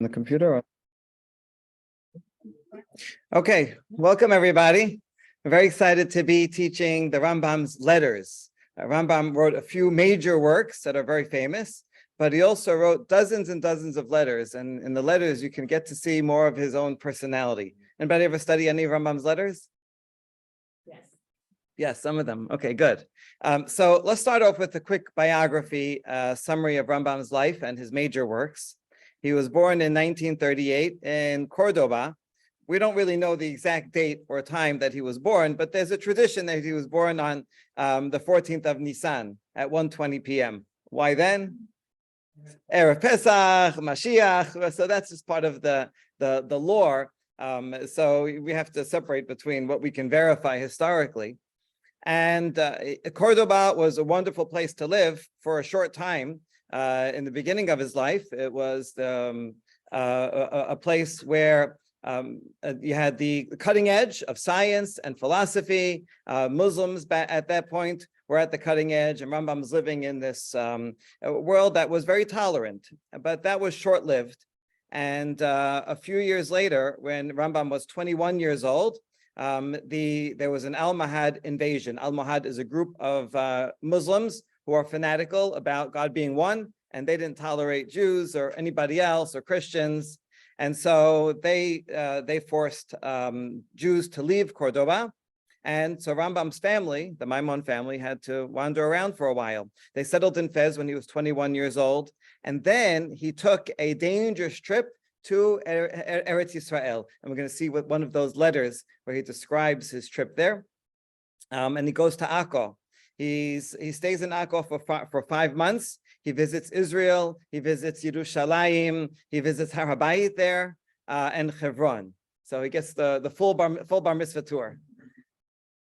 the computer. Okay, welcome everybody. I'm very excited to be teaching the Rambam's letters. Rambam wrote a few major works that are very famous, but he also wrote dozens and dozens of letters. And in the letters, you can get to see more of his own personality. Anybody ever study any of Rambam's letters? Yes. Yes, some of them. Okay, good. So let's start off with a quick biography, summary of Rambam's life and his major works. He was born in 1938 in Cordoba. We don't really know the exact date or time that he was born, but there's a tradition that he was born on the 14th of Nisan at 1:20 p.m. Why then? Erev Pesach, Mashiach. So that's just part of the lore. So we have to separate between what we can verify historically. And Cordoba was a wonderful place to live for a short time. In the beginning of his life, it was a place where you had the cutting edge of science and philosophy. Muslims at that point were at the cutting edge, and Rambam was living in this world that was very tolerant, but that was short-lived. And a few years later, when Rambam was 21 years old, there was an Almohad invasion. Almohad is a group of Muslims who are fanatical about God being one, and they didn't tolerate Jews or anybody else or Christians. And so they forced Jews to leave Cordoba. And so Rambam's family, the Maimon family, had to wander around for a while. They settled in Fez when he was 21 years old. And then he took a dangerous trip to Eretz Yisrael. And we're going to see what one of those letters where he describes his trip there. And he goes to Akko. He stays in Akko for 5 months. He visits Israel. He visits Yerushalayim. He visits Har HaBayit there and Hebron. So he gets the full bar mitzvah tour.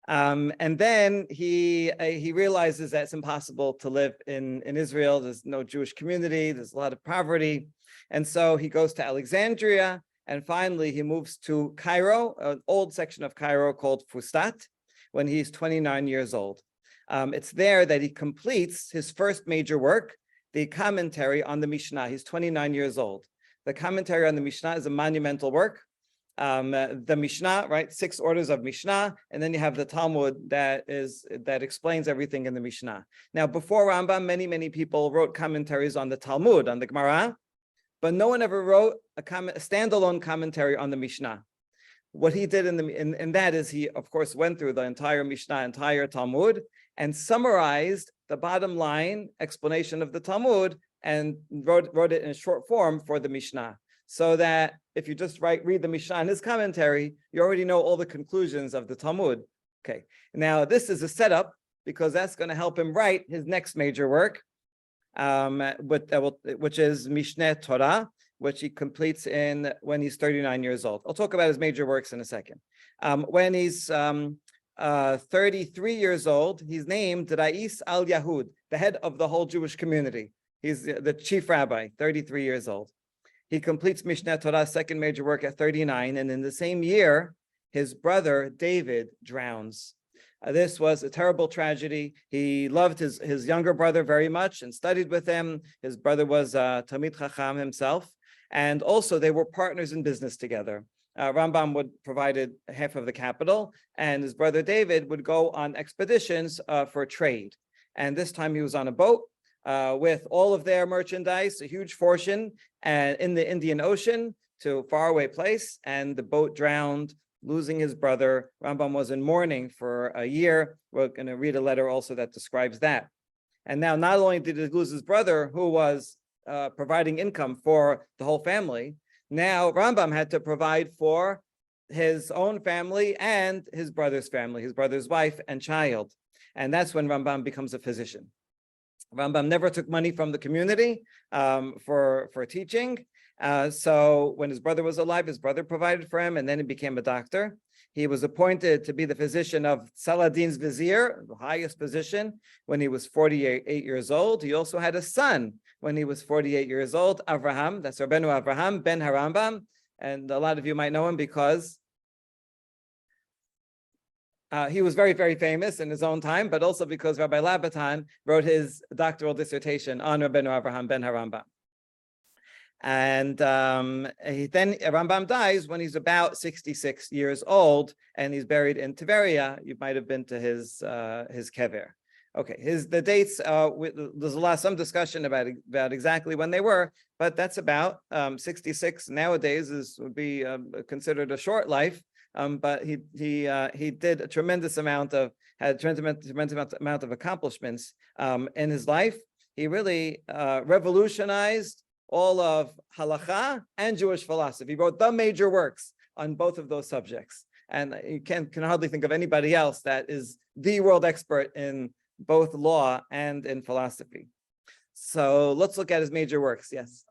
And then he realizes that it's impossible to live in Israel. There's no Jewish community. There's a lot of poverty. And so he goes to Alexandria. And finally, he moves to Cairo, an old section of Cairo called Fustat, when he's 29 years old. It's there that he completes his first major work, the commentary on the Mishnah. He's 29 years old. The commentary on the Mishnah is a monumental work. The Mishnah, right? 6 orders of Mishnah, and then you have the Talmud that explains everything in the Mishnah. Now, before Rambam, many people wrote commentaries on the Talmud, on the Gemara, but no one ever wrote a standalone commentary on the Mishnah. What he did in that is he, of course, went through the entire Mishnah, entire Talmud, and summarized the bottom line explanation of the Talmud and wrote it in short form for the Mishnah. So that if you just read the Mishnah and his commentary, you already know all the conclusions of the Talmud. Okay, now this is a setup because that's going to help him write his next major work, which is Mishneh Torah, which he completes when he's 39 years old. I'll talk about his major works in a second. When he's 33 years old, he's named Rais al Yahud, the head of the whole Jewish community. He's the chief rabbi, 33 years old. He completes Mishneh Torah's second major work at 39, and in the same year, his brother David drowns. This was a terrible tragedy. He loved his younger brother very much and studied with him. His brother was Talmid Chacham himself, and also they were partners in business together. Rambam would provide half of the capital, and his brother David would go on expeditions for trade. And this time he was on a boat with all of their merchandise, a huge fortune, and in the Indian Ocean to a faraway place, and the boat drowned, losing his brother. Rambam was in mourning for a year. We're going to read a letter also that describes that. And now not only did he lose his brother, who was providing income for the whole family, now Rambam had to provide for his own family and his brother's family, his brother's wife and child. And that's when Rambam becomes a physician. Rambam never took money from the community for teaching. So when his brother was alive, his brother provided for him, and then he became a doctor. He was appointed to be the physician of Saladin's vizier, the highest position, when he was 48 years old. He also had a son when he was 48 years old, Avraham. That's Rabbeinu Avraham ben Harambam. And a lot of you might know him because he was very, very famous in his own time, but also because Rabbi Labaton wrote his doctoral dissertation on Rabbeinu Avraham ben Harambam. And then Rambam dies when he's about 66 years old, and he's buried in Tiberia. You might have been to his kever. Okay, the dates. There's some discussion about exactly when they were, but that's about 66 nowadays would be considered a short life. But he did a tremendous amount of accomplishments in his life. He really revolutionized all of halakha and Jewish philosophy. He wrote the major works on both of those subjects, and you can hardly think of anybody else that is the world expert in both law and in philosophy. So let's look at his major works. Yes.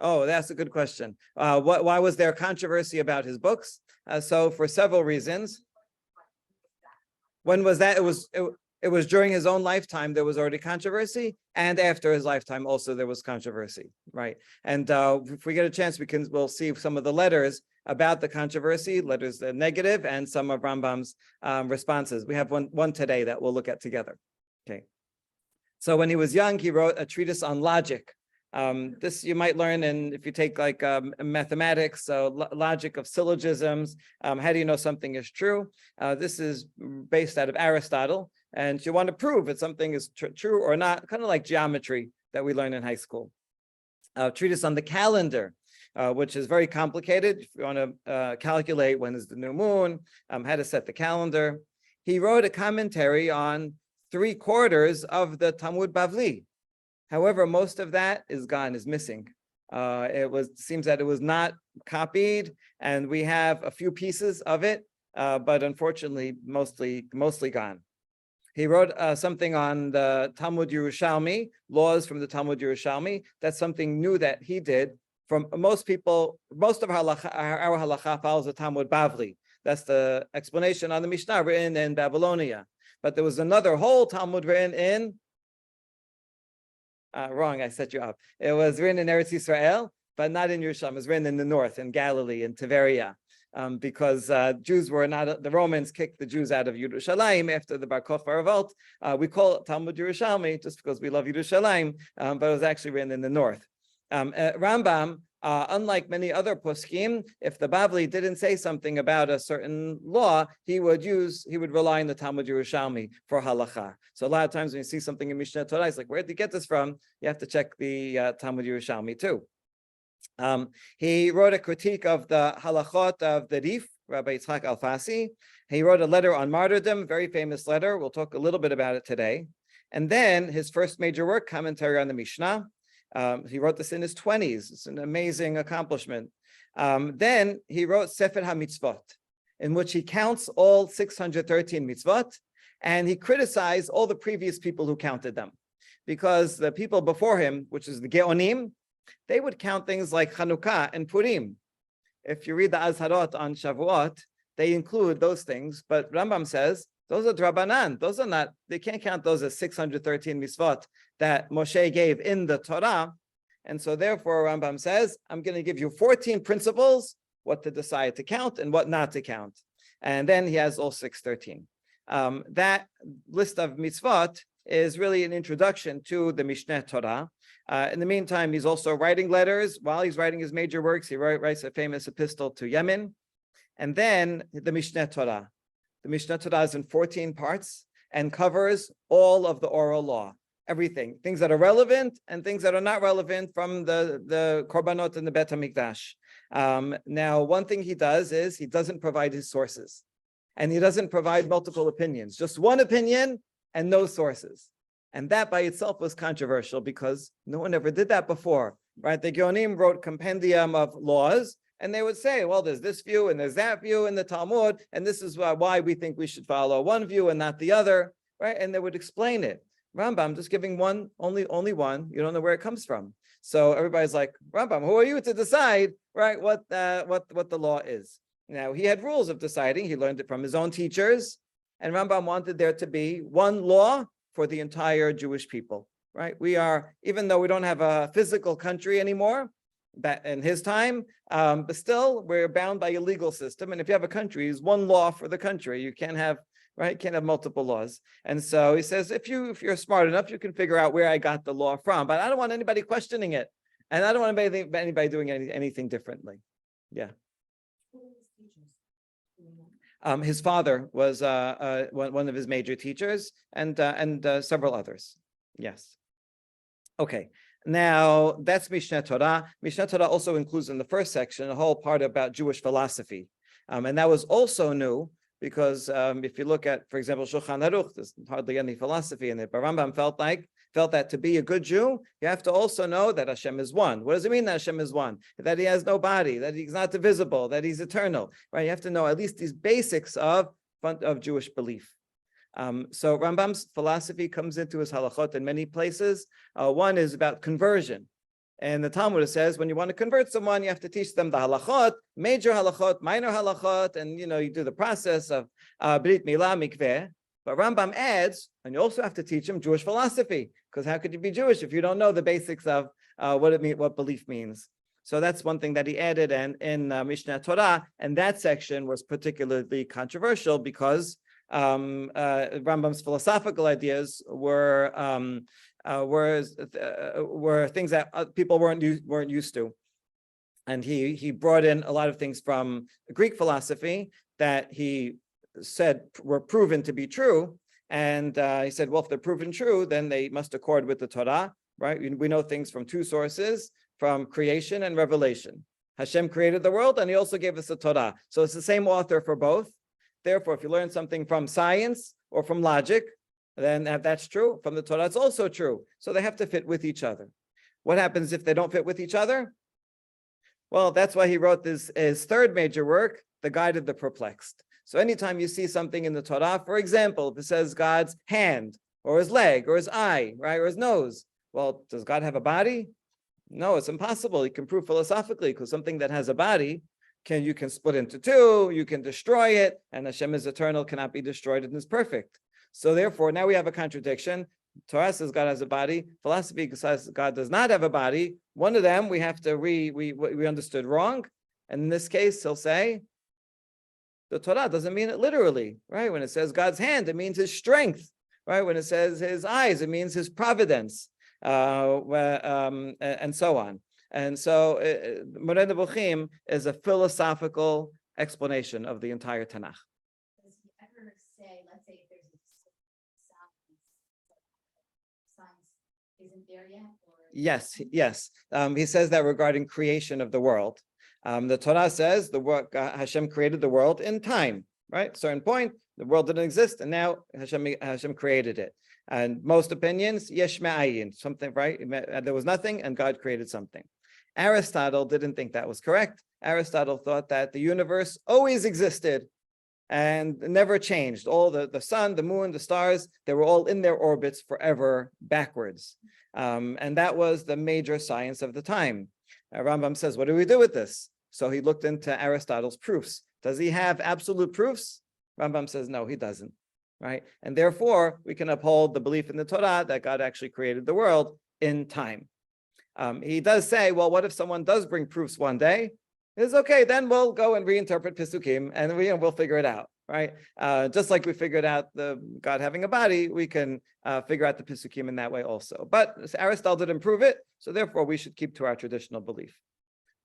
Oh, that's a good question. Why was there controversy about his books? So for several reasons. When was that? It was during his own lifetime there was already controversy, and after his lifetime also there was controversy, right? And if we get a chance, we'll see some of the letters about the controversy, letters negative, and some of Rambam's responses. We have one today that we'll look at together. Okay. So when he was young, he wrote a treatise on logic. This you might learn if you take like mathematics, so logic of syllogisms. How do you know something is true? This is based out of Aristotle, and you want to prove if something is true or not, kind of like geometry that we learn in high school. Treatise on the calendar, which is very complicated. If you want to calculate when is the new moon, how to set the calendar. He wrote a commentary on 3/4 of the Talmud Bavli. However, most of that is gone, is missing. Seems that it was not copied, and we have a few pieces of it, but unfortunately, mostly gone. He wrote something on the Talmud Yerushalmi, laws from the Talmud Yerushalmi. That's something new that he did. From most people, most of our halacha follows the Talmud Bavli. That's the explanation on the Mishnah written in Babylonia. But there was another whole Talmud written in wrong, I set you up. It was written in Eretz Yisrael, but not in Yerushalayim. It was written in the north, in Galilee, in Tiberia, because Jews were not, the Romans kicked the Jews out of Yerushalayim after the Bar Kokhba revolt. We call it Talmud Yerushalmi just because we love Yerushalayim, but it was actually written in the north. Rambam, unlike many other poskim, if the Bavli didn't say something about a certain law, he would rely on the Talmud Yerushalmi for halacha. So a lot of times when you see something in Mishneh Torah, it's like, where did you get this from? You have to check the Talmud Yerushalmi too. He wrote a critique of the halachot of the Rif, Rabbi Yitzchak Alfasi. He wrote a letter on martyrdom, very famous letter. We'll talk a little bit about it today. And then his first major work, commentary on the Mishnah. He wrote this in his 20s. It's an amazing accomplishment. Then he wrote Sefer HaMitzvot, in which he counts all 613 mitzvot, and he criticized all the previous people who counted them. Because the people before him, which is the Geonim, they would count things like Chanukah and Purim. If you read the Azharot on Shavuot, they include those things, but Rambam says, those are Drabanan. Those are not, they can't count those as 613 mitzvot that Moshe gave in the Torah. And so therefore Rambam says, I'm going to give you 14 principles, what to decide to count and what not to count. And then he has all 613. That list of mitzvot is really an introduction to the Mishneh Torah. In the meantime, he's also writing letters. While he's writing his major works, he writes a famous epistle to Yemen. And then the Mishneh Torah. The Mishneh Torah is in 14 parts and covers all of the oral law, everything, things that are relevant and things that are not relevant from the Korbanot and the Bet HaMikdash. Now, one thing he does is he doesn't provide his sources, and he doesn't provide multiple opinions, just one opinion and no sources. And that by itself was controversial because no one ever did that before, right? The Geonim wrote compendium of laws, and they would say, well, there's this view and there's that view in the Talmud, and this is why we think we should follow one view and not the other, right? And they would explain it. Rambam just giving one, only one. You don't know where it comes from. So everybody's like, Rambam, who are you to decide, right? What the law is? Now he had rules of deciding. He learned it from his own teachers, and Rambam wanted there to be one law for the entire Jewish people, right? We are, even though we don't have a physical country anymore, that in his time, but still we're bound by a legal system. And if you have a country, it's one law for the country. You can't have right? Can't have multiple laws. And so he says, if you're smart enough, you can figure out where I got the law from, but I don't want anybody questioning it. And I don't want anybody doing anything differently. Yeah. His father was one of his major teachers, and several others. Yes. Okay. Now that's Mishneh Torah. Mishneh Torah also includes in the first section a whole part about Jewish philosophy, and that was also new because if you look at, for example, Shulchan Aruch, there's hardly any philosophy in it. But Rambam felt that to be a good Jew, you have to also know that Hashem is one. What does it mean that Hashem is one? That He has no body, that He's not divisible, that He's eternal. Right? You have to know at least these basics of Jewish belief. So Rambam's philosophy comes into his halachot in many places. One is about conversion. And the Talmud says when you want to convert someone, you have to teach them the halachot, major halachot, minor halachot, and you do the process of brit milah mikveh. But Rambam adds, and you also have to teach them Jewish philosophy, because how could you be Jewish if you don't know the basics of what belief means? So that's one thing that he added in Mishneh Torah, and that section was particularly controversial because Rambam's philosophical ideas were things that people weren't used to, and he brought in a lot of things from Greek philosophy that he said were proven to be true, and he said, well, if they're proven true, then they must accord with the Torah, right? We know things from two sources, from creation and revelation. Hashem created the world, and He also gave us the Torah, so it's the same author for both. Therefore, if you learn something from science or from logic, then if that's true, from the Torah, it's also true. So they have to fit with each other. What happens if they don't fit with each other? Well, that's why he wrote his third major work, The Guide of the Perplexed. So anytime you see something in the Torah, for example, if it says God's hand or His leg or His eye, right, or His nose, well, does God have a body? No, it's impossible. You can prove philosophically, because something that has a body, you can split into two, you can destroy it, and Hashem is eternal, cannot be destroyed, and is perfect. So therefore, now we have a contradiction. Torah says God has a body. Philosophy says God does not have a body. One of them we have to we understood wrong. And in this case, he'll say the Torah doesn't mean it literally, right? When it says God's hand, it means His strength, right? When it says His eyes, it means His providence, and so on. And so, Moreh Nevuchim is a philosophical explanation of the entire Tanakh. Does he ever say, let's say, if there's a science isn't there yet? Or... Yes. He says that regarding creation of the world. The Torah says Hashem created the world in time, right? Certain point, the world didn't exist, and now Hashem created it. And most opinions, yesh me'ayin, something, right? There was nothing, and God created something. Aristotle didn't think that was correct. Aristotle thought that the universe always existed and never changed. All the sun, the moon, the stars, they were all in their orbits forever backwards. And that was the major science of the time. Rambam says, what do we do with this? So he looked into Aristotle's proofs. Does he have absolute proofs? Rambam says, no, he doesn't, right? And therefore, we can uphold the belief in the Torah that God actually created the world in time. He does say, well, what if someone does bring proofs one day? It's okay, then we'll go and reinterpret Pisukim, and we'll figure it out, right? Just like we figured out the God having a body, we can figure out the Pisukim in that way also. But Aristotle didn't prove it, so therefore we should keep to our traditional belief.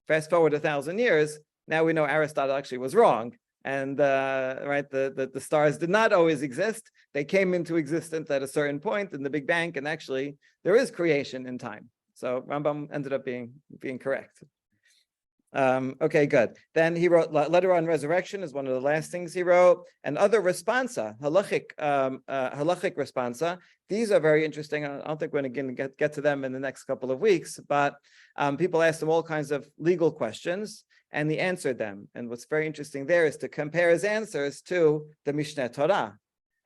Fast forward 1,000 years, now we know Aristotle actually was wrong, and right, the stars did not always exist. They came into existence at a certain point in the Big Bang, and actually there is creation in time. So Rambam ended up being correct. Okay, good. Then he wrote Letter on Resurrection is one of the last things he wrote, and other responsa, halachic responsa. These are very interesting. I don't think we're going to get to them in the next couple of weeks, but people asked him all kinds of legal questions, and he answered them. And what's very interesting there is to compare his answers to the Mishneh Torah.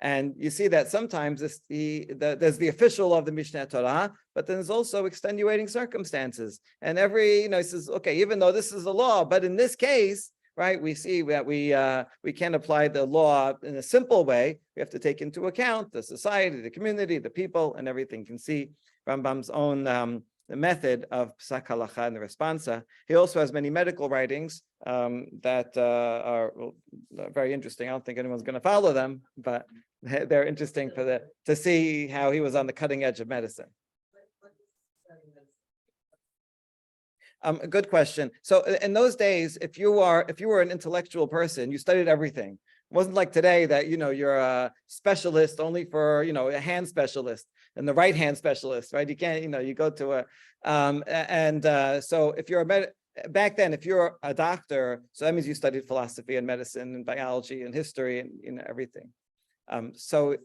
And you see that sometimes there's the official of the Mishneh Torah, but then there's also extenuating circumstances. And he says, okay, even though this is the law, but in this case, right, we see that we can't apply the law in a simple way. We have to take into account the society, the community, the people, and everything. You can see Rambam's own the method of Psak Halacha and the responsa. He also has many medical writings that are very interesting. I don't think anyone's going to follow them, but they're interesting to see how he was on the cutting edge of medicine. Good question. So in those days, if you were an intellectual person, you studied everything. It wasn't like today that you're a specialist only for a hand specialist and the right hand specialist, right? You can't you go to so if you're back then, if you're a doctor, so that means you studied philosophy and medicine and biology and history and everything. So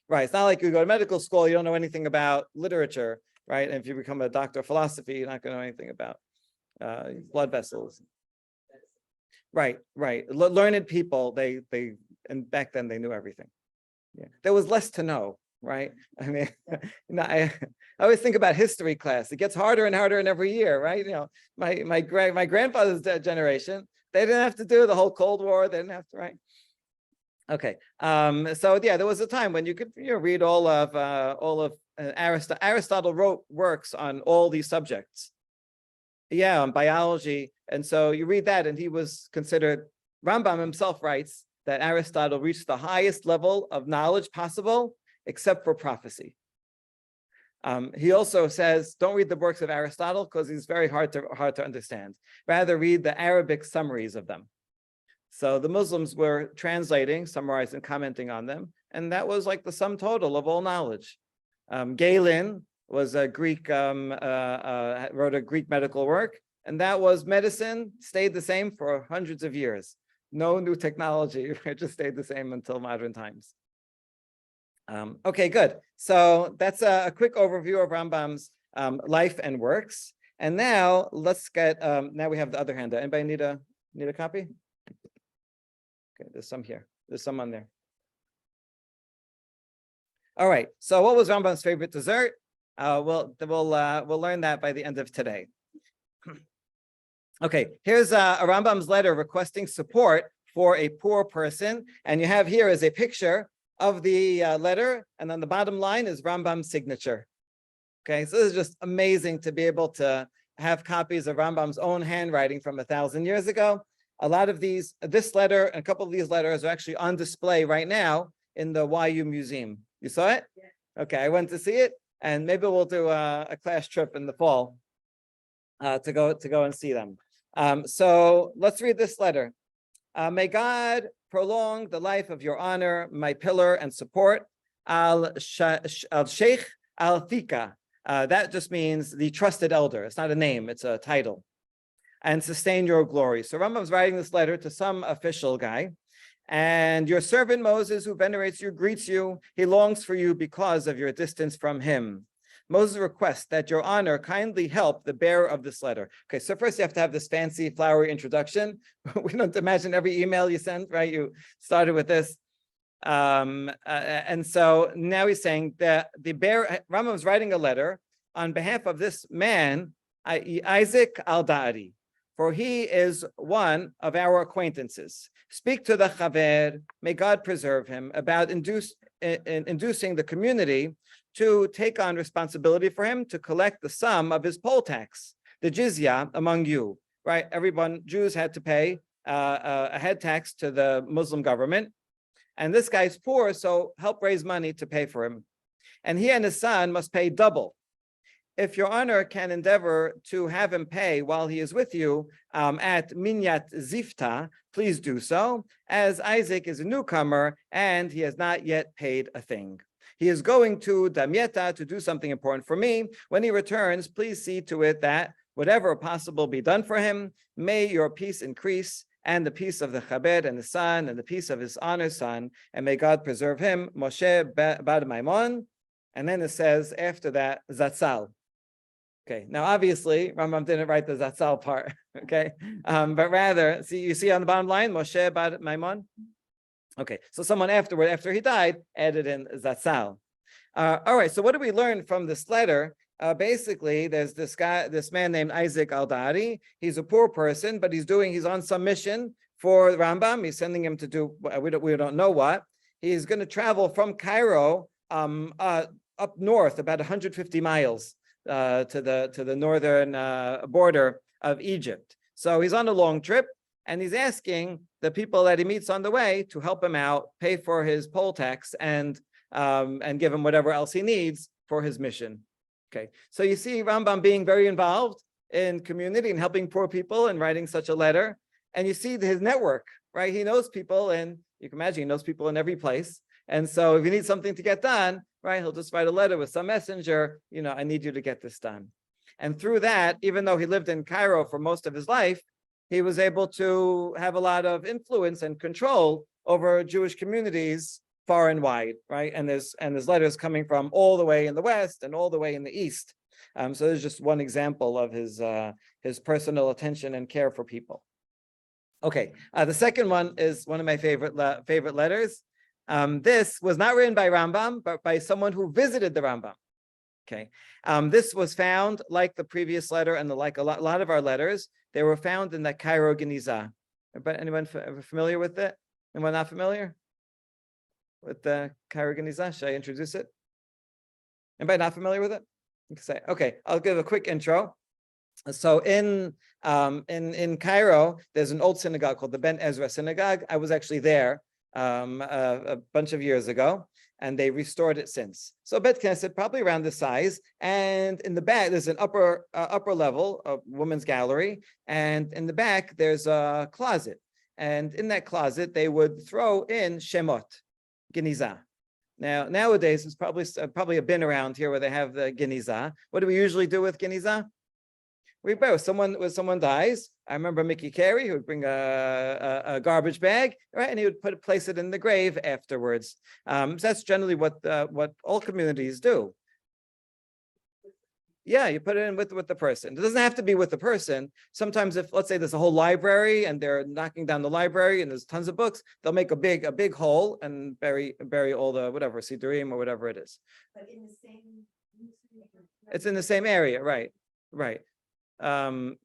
right, it's not like you go to medical school, you don't know anything about literature. Right, and if you become a doctor of philosophy, you're not going to know anything about blood vessels. Right. Learned people, and back then they knew everything. Yeah, there was less to know. Right. I mean, I always think about history class. It gets harder and harder in every year. Right. My grandfather's generation, they didn't have to do the whole Cold War. They didn't have to. Right. Okay. So yeah, there was a time when you could read all of Aristotle. Aristotle wrote works on all these subjects. Yeah, on biology. And so you read that, and he was considered, Rambam himself writes that Aristotle reached the highest level of knowledge possible, except for prophecy. He also says, don't read the works of Aristotle because he's very hard to understand. Rather read the Arabic summaries of them. So the Muslims were translating, summarizing, commenting on them, and that was like the sum total of all knowledge. Galen was a Greek, wrote a Greek medical work, and that was medicine stayed the same for hundreds of years. No new technology, it just stayed the same until modern times. Okay, good. So that's a quick overview of Rambam's life and works. And now let's get, now we have the other handout. Anybody need a copy? Okay, there's some here. There's some on there. All right. So what was Rambam's favorite dessert? We'll learn that by the end of today. Okay, here's a Rambam's letter requesting support for a poor person. And you have here is a picture of the letter. And on the bottom line is Rambam's signature. Okay, so this is just amazing to be able to have copies of Rambam's own handwriting from 1,000 years ago. A lot of this letter, and a couple of these letters are actually on display right now in the YU Museum. You saw it? Yeah. Okay, I went to see it, and maybe we'll do a class trip in the fall to go and see them. So let's read this letter. May God prolong the life of your honor, my pillar and support, al-Sheikh al-Thika. That just means the trusted elder. It's not a name, it's a title. And sustain your glory. So Rambam's writing this letter to some official guy. And your servant Moses, who venerates you, greets you. He longs for you because of your distance from him. Moses requests that your honor kindly help the bearer of this letter. Okay, so first you have to have this fancy, flowery introduction. We don't imagine every email you send, right? You started with this. And so now he's saying that the bearer, Rambam's writing a letter on behalf of this man, Isaac al-Da'ari. For he is one of our acquaintances. Speak to the Chaver, may God preserve him, about inducing the community to take on responsibility for him to collect the sum of his poll tax, the jizya among you, right? Everyone, Jews had to pay a head tax to the Muslim government. And this guy's poor, so help raise money to pay for him. And he and his son must pay double. If your honor can endeavor to have him pay while he is with you at Minyat Zifta, please do so, as Isaac is a newcomer and he has not yet paid a thing. He is going to Damietta to do something important for me. When he returns, please see to it that whatever possible be done for him. May your peace increase, and the peace of the Chabed and the son, and the peace of his honor's son, and may God preserve him, Moshe Bad Maimon. And then it says after that, Zatzal. Okay, now obviously Rambam didn't write the Zatzal part, okay? But rather, you see on the bottom line, Moshe Bad Maimon. Okay, so someone afterward, after he died, added in Zatzal. All right, so what do we learn from this letter? Basically, there's this man named Isaac al-Da'ari. He's a poor person, but he's on some mission for Rambam. He's sending him to do, we don't know what. He's going to travel from Cairo up north about 150 miles to the northern border of Egypt. So he's on a long trip, and he's asking the people that he meets on the way to help him out, pay for his poll tax, and give him whatever else he needs for his mission. Okay, so you see Rambam being very involved in community and helping poor people and writing such a letter. And you see his network, right? He knows people, and you can imagine he knows people in every place. And so if he needs something to get done, right, he'll just write a letter with some messenger, I need you to get this done. And through that, even though he lived in Cairo for most of his life, he was able to have a lot of influence and control over Jewish communities far and wide, right? And there's letters coming from all the way in the West and all the way in the East. So there's just one example of his personal attention and care for people. Okay, the second one is one of my favorite letters. This was not written by Rambam, but by someone who visited the Rambam. Okay, this was found, like the previous letter and like a lot of our letters, they were found in the Cairo Geniza. But anyone familiar with it? Anyone not familiar with the Cairo Geniza? Should I introduce it? Anybody not familiar with it? You can say, okay, I'll give a quick intro. So in Cairo, there's an old synagogue called the Ben Ezra Synagogue. I was actually there a bunch of years ago, and they restored it since. So Bet Knesset, probably around this size, and in the back there's an upper level, a women's gallery, and in the back there's a closet, and in that closet they would throw in Shemot Geniza. Now nowadays there's probably a bin around here where they have the Geniza. What do we usually do with Geniza? When someone dies, I remember Mickey Carey, who would bring a garbage bag, right, and he would place it in the grave afterwards. So that's generally what all communities do. Yeah, you put it in with the person. It doesn't have to be with the person. Sometimes, if let's say there's a whole library and they're knocking down the library and there's tons of books, they'll make a big hole and bury all the whatever Sidurim or whatever it is. But in the same. It's in the same area, right?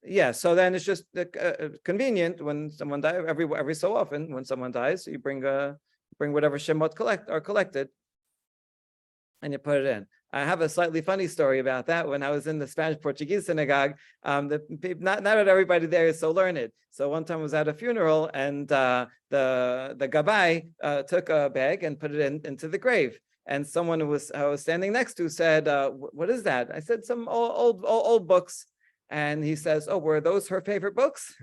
Yeah, so then it's just convenient when someone dies. Every so often when someone dies, you bring whatever shemot collected, and you put it in. I have a slightly funny story about that. When I was in the Spanish Portuguese synagogue, not everybody there is so learned. So one time I was at a funeral, and the gabbai took a bag and put it into the grave. And someone I was standing next to said, "What is that?" I said, "Some old books." And he says, "Oh, were those her favorite books?"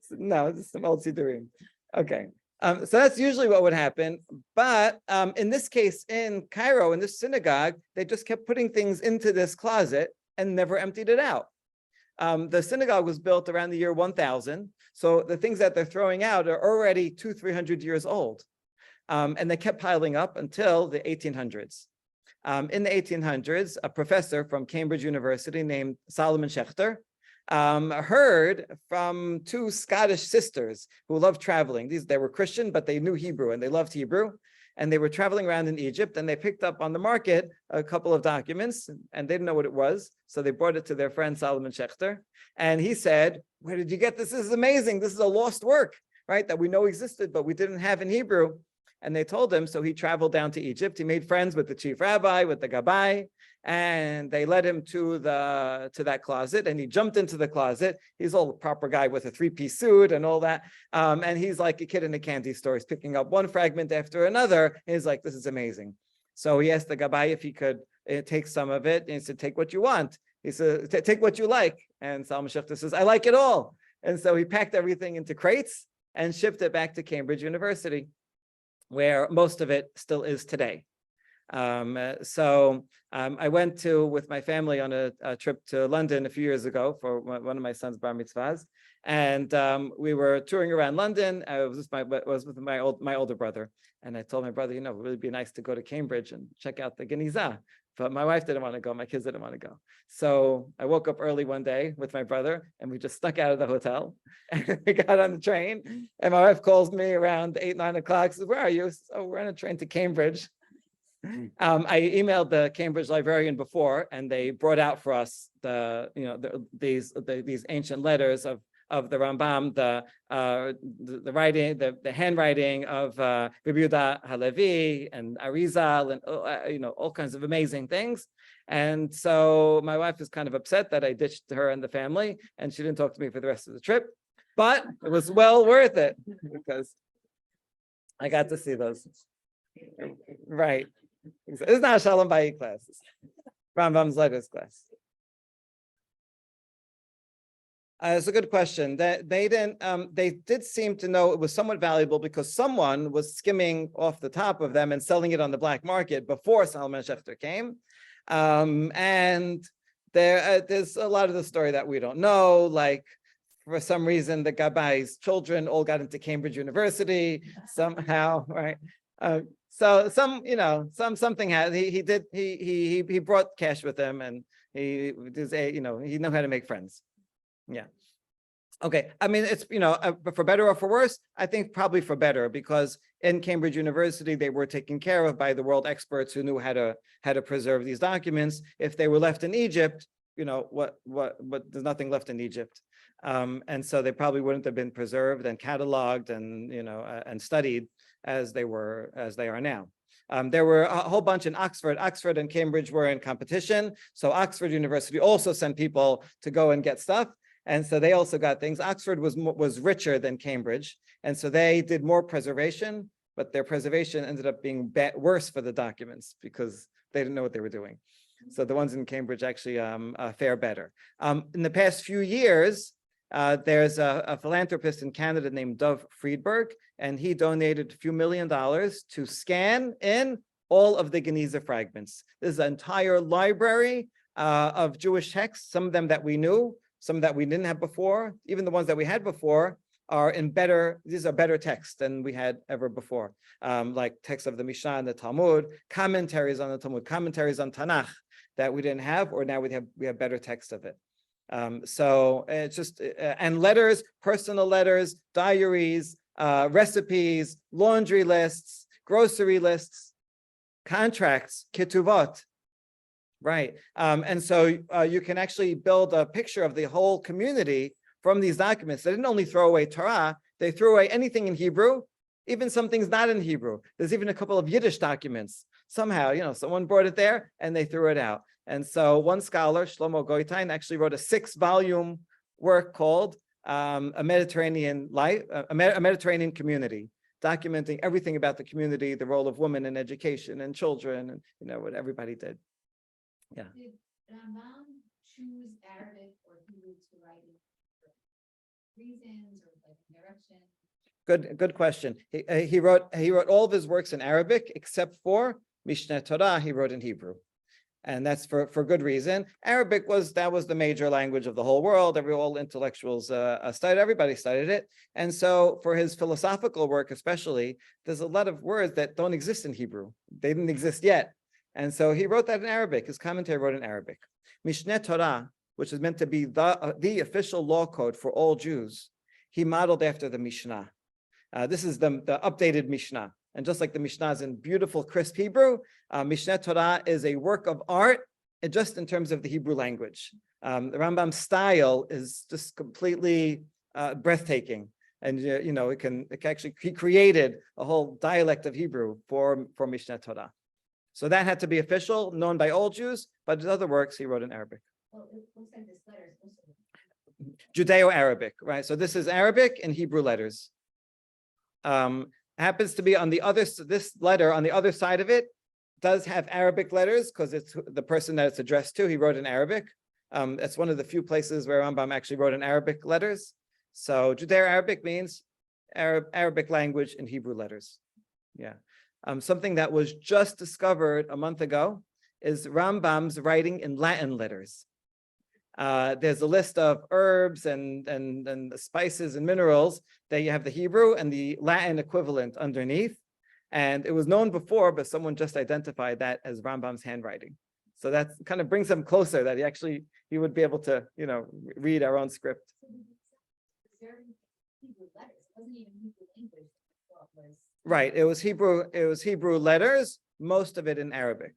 No, just some old Sidurim. Okay. So that's usually what would happen. But in this case, in Cairo, in this synagogue, they just kept putting things into this closet and never emptied it out. The synagogue was built around the year 1000. So the things that they're throwing out are already 200-300 years old. And they kept piling up until the 1800s. In the 1800s, a professor from Cambridge University named Solomon Schechter heard from two Scottish sisters who loved traveling. They were Christian, but they knew Hebrew and they loved Hebrew. And they were traveling around in Egypt, and they picked up on the market a couple of documents, and they didn't know what it was. So they brought it to their friend Solomon Schechter. And he said, "Where did you get this? This is amazing. This is a lost work, right? That we know existed, but we didn't have in Hebrew." And they told him, so he traveled down to Egypt. He made friends with the chief rabbi, with the gabbai, and they led him to that closet, and he jumped into the closet. He's all a proper guy with a 3-piece suit and all that. And he's like a kid in a candy store. He's picking up one fragment after another. He's like, "This is amazing." So he asked the gabbai if he could take some of it. And he said, "Take what you want." He said, "Take what you like." And Solomon Schechter says, "I like it all." And so he packed everything into crates and shipped it back to Cambridge University, where most of it still is today. I went with my family on a trip to London a few years ago for one of my son's bar mitzvahs, and we were touring around London. I was with my older brother, and I told my brother, it would really be nice to go to Cambridge and check out the Geniza. But my wife didn't want to go. My kids didn't want to go. So I woke up early one day with my brother, and we just snuck out of the hotel. And we got on the train, and my wife calls me around 8-9 o'clock. Says, "Where are you?" Says, "Oh, we're on a train to Cambridge." I emailed the Cambridge librarian before, and they brought out for us these ancient letters of of the Rambam, the writing, the handwriting of Rabbi Yehuda Halevi and Arizal, and all kinds of amazing things. And so my wife is kind of upset that I ditched her and the family, and she didn't talk to me for the rest of the trip. But it was well worth it because I got to see those. Right. It's not a Shalom Bayit class. It's Rambam's letters class. It's a good question. They did seem to know it was somewhat valuable because someone was skimming off the top of them and selling it on the black market before Salman Schechter came. And there's a lot of the story that we don't know, like for some reason the Gabai's children all got into Cambridge University somehow, right? So something had he brought cash with him, and he knew how to make friends. Yeah. Okay. I mean, it's, for better or for worse, I think probably for better, because in Cambridge University, they were taken care of by the world experts who knew how to preserve these documents. If they were left in Egypt, there's nothing left in Egypt. And so they probably wouldn't have been preserved and cataloged and, and studied as they are now. There were a whole bunch in Oxford. Oxford and Cambridge were in competition. So Oxford University also sent people to go and get stuff. And so they also got things. Oxford was richer than Cambridge. And so they did more preservation, but their preservation ended up being worse for the documents because they didn't know what they were doing. So the ones in Cambridge actually fare better. In the past few years, there's a philanthropist in Canada named Dov Friedberg, and he donated a few $1 million to scan in all of the Geniza fragments. This is an entire library of Jewish texts, some of them that we knew, some that we didn't have before. Even the ones that we had before are these are better texts than we had ever before, like texts of the Mishnah and the Talmud, commentaries on the Talmud, commentaries on Tanakh that we didn't have, or now we have better text of it. So it's just, and letters, personal letters, diaries, recipes, laundry lists, grocery lists, contracts, ketuvot, right? And so you can actually build a picture of the whole community from these documents. They didn't only throw away Torah, they threw away anything in Hebrew, even some things not in Hebrew. There's even a couple of Yiddish documents. Somehow, someone brought it there and they threw it out. And so one scholar, Shlomo Goitain, actually wrote a 6-volume work called A Mediterranean Life, a Mediterranean Community, documenting everything about the community, the role of women in education and children, and what everybody did. Yeah. Did Rambam choose Arabic or Hebrew to write in reasons or direction? Good question. He wrote all of his works in Arabic except for Mishneh Torah. He wrote in Hebrew. And that's for good reason. Arabic was the major language of the whole world. All intellectuals studied, everybody studied it. And so for his philosophical work especially, there's a lot of words that don't exist in Hebrew. They didn't exist yet. And so he wrote that in Arabic. His commentary wrote in Arabic. Mishneh Torah, which is meant to be the official law code for all Jews, he modeled after the Mishnah. This is the updated Mishnah. And just like the Mishnah is in beautiful, crisp Hebrew, Mishneh Torah is a work of art, just in terms of the Hebrew language. The Rambam's style is just completely breathtaking. And, he created a whole dialect of Hebrew for Mishneh Torah. So that had to be official, known by all Jews, but his other works he wrote in Arabic. Well, it looks like this letter is also Judeo-Arabic, right? So this is Arabic and Hebrew letters. Happens to be on this letter on the other side of it does have Arabic letters because it's the person that it's addressed to. He wrote in Arabic. It's one of the few places where Rambam actually wrote in Arabic letters. So Judeo-Arabic means Arabic language in Hebrew letters. Yeah. Something that was just discovered a month ago is Rambam's writing in Latin letters. There's a list of herbs and the spices and minerals that you have the Hebrew and the Latin equivalent underneath. And it was known before, but someone just identified that as Rambam's handwriting. So that kind of brings him closer, that he would be able to, read our own script. Hebrew letters. It wasn't even Hebrew English. Right. It was Hebrew letters, most of it in Arabic.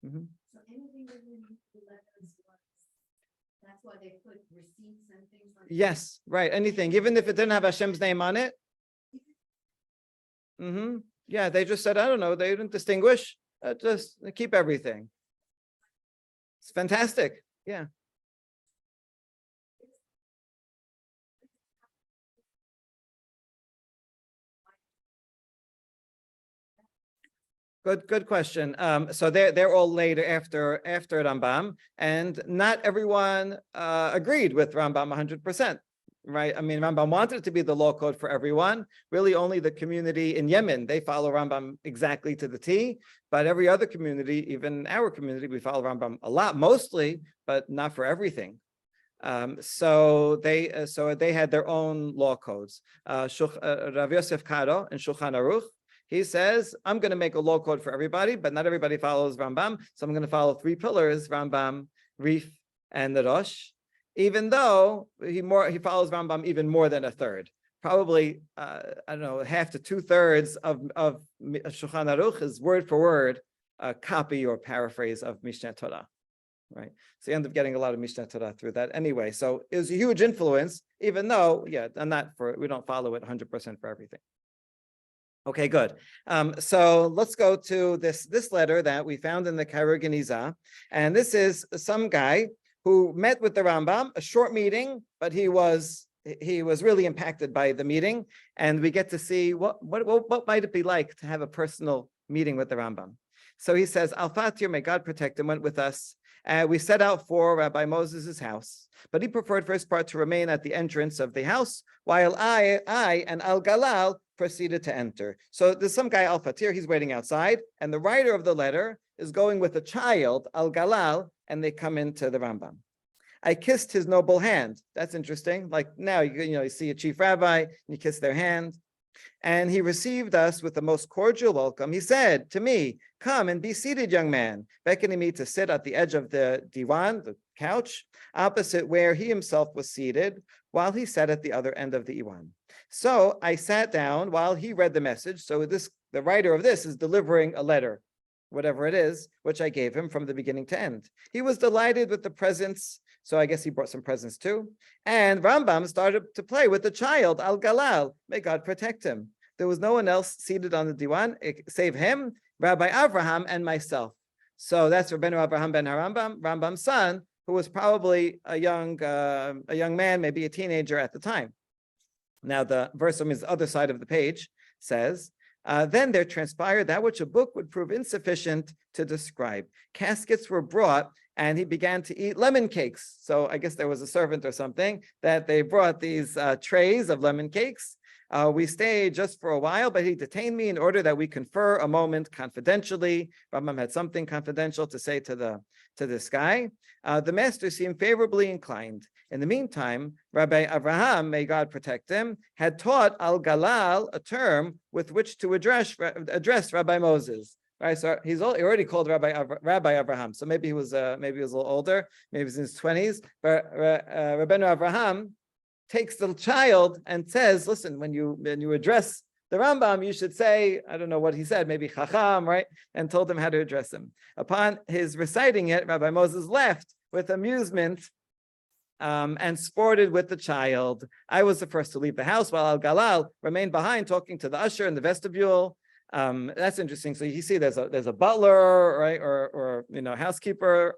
Mm-hmm. So anything within Hebrew letters was, that's that's why they put receipts and things like. Yes, right. Anything, even if it didn't have Hashem's name on it. Yeah, they just said, I don't know, they didn't distinguish. Just keep everything. It's fantastic. Yeah. Good question. So they're all later after Rambam, and not everyone agreed with Rambam 100%. Right? I mean, Rambam wanted it to be the law code for everyone. Really, only the community in Yemen, they follow Rambam exactly to the T. But every other community, even our community, we follow Rambam a lot, mostly, but not for everything. So they had their own law codes. Rav Yosef Karo in Shulchan Aruch, he says, I'm going to make a law code for everybody, but not everybody follows Rambam. So I'm going to follow 3 pillars: Rambam, Rif, and the Rosh. Even though he follows Rambam even more than a third. Probably, I don't know, half to 2/3 of Shulchan Aruch is word for word a copy or paraphrase of Mishneh Torah. Right, so you end up getting a lot of Mishneh Torah through that anyway. So it was a huge influence, even though, we don't follow it 100% for everything. Okay, good. So let's go to this letter that we found in the Geniza, and this is some guy who met with the Rambam, a short meeting, but he was really impacted by the meeting, and we get to see what might it be like to have a personal meeting with the Rambam. So he says, Al Fatir, may God protect him, went with us. We set out for Rabbi Moses' house, but he preferred for his part to remain at the entrance of the house, while I and Al Galal proceeded to enter. So there's some guy, Al Fatir, he's waiting outside, and the writer of the letter is going with a child, Al Galal, and they come into the Rambam. I kissed his noble hand. That's interesting. Like now, you see a chief rabbi, and you kiss their hand. And he received us with the most cordial welcome. He said to me, come and be seated, young man, beckoning me to sit at the edge of the diwan, the couch, opposite where he himself was seated, while he sat at the other end of the diwan. So I sat down while he read the message. So the writer of this is delivering a letter, whatever it is, which I gave him from the beginning to end. He was delighted with the presents, so I guess he brought some presents too. And Rambam started to play with the child, Al Galal. May God protect him. There was no one else seated on the diwan save him, Rabbi Avraham, and myself. So that's Rabbeinu Avraham ben Harambam, Rambam's son, who was probably a young man, maybe a teenager at the time. Now the verse on his other side of the page says, then there transpired that which a book would prove insufficient to describe. Caskets were brought, and he began to eat lemon cakes. So I guess there was a servant or something that they brought these trays of lemon cakes. We stayed just for a while, but he detained me in order that we confer a moment confidentially. Rambam had something confidential to say to this guy. The master seemed favorably inclined. In the meantime, Rabbi Avraham, may God protect him, had taught Al Galal a term with which to address Rabbi Moses. Right, so he already called Rabbi Avraham. So maybe he was a little older, maybe he was in his 20s. But Rabbeinu Avraham takes the child and says, "Listen, when you address the Rambam, you should say, I don't know what he said, maybe Chacham, right?" And told him how to address him. Upon his reciting it, Rabbi Moses laughed with amusement and sported with the child. I was the first to leave the house, while Al Galal remained behind, talking to the usher in the vestibule. That's interesting. So you see, there's a butler, right, or housekeeper.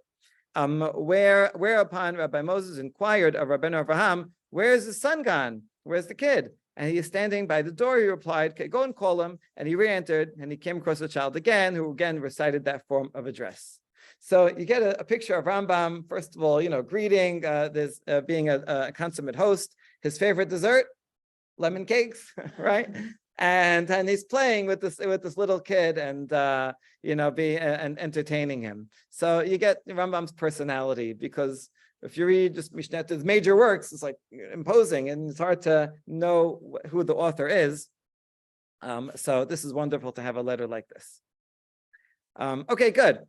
Whereupon Rabbi Moses inquired of Rabbeinu Avraham, "Where is his son gone? Where's the kid?" And he is standing by the door. He replied, "Okay, go and call him." And he re-entered, and he came across the child again, who again recited that form of address. So you get a picture of Rambam. First of all, greeting, being a consummate host. His favorite dessert, lemon cakes, right? And he's playing with this little kid and and entertaining him. So you get Rambam's personality, because if you read just Mishneh's major works, it's like imposing, and it's hard to know who the author is. So this is wonderful to have a letter like this. Okay, good.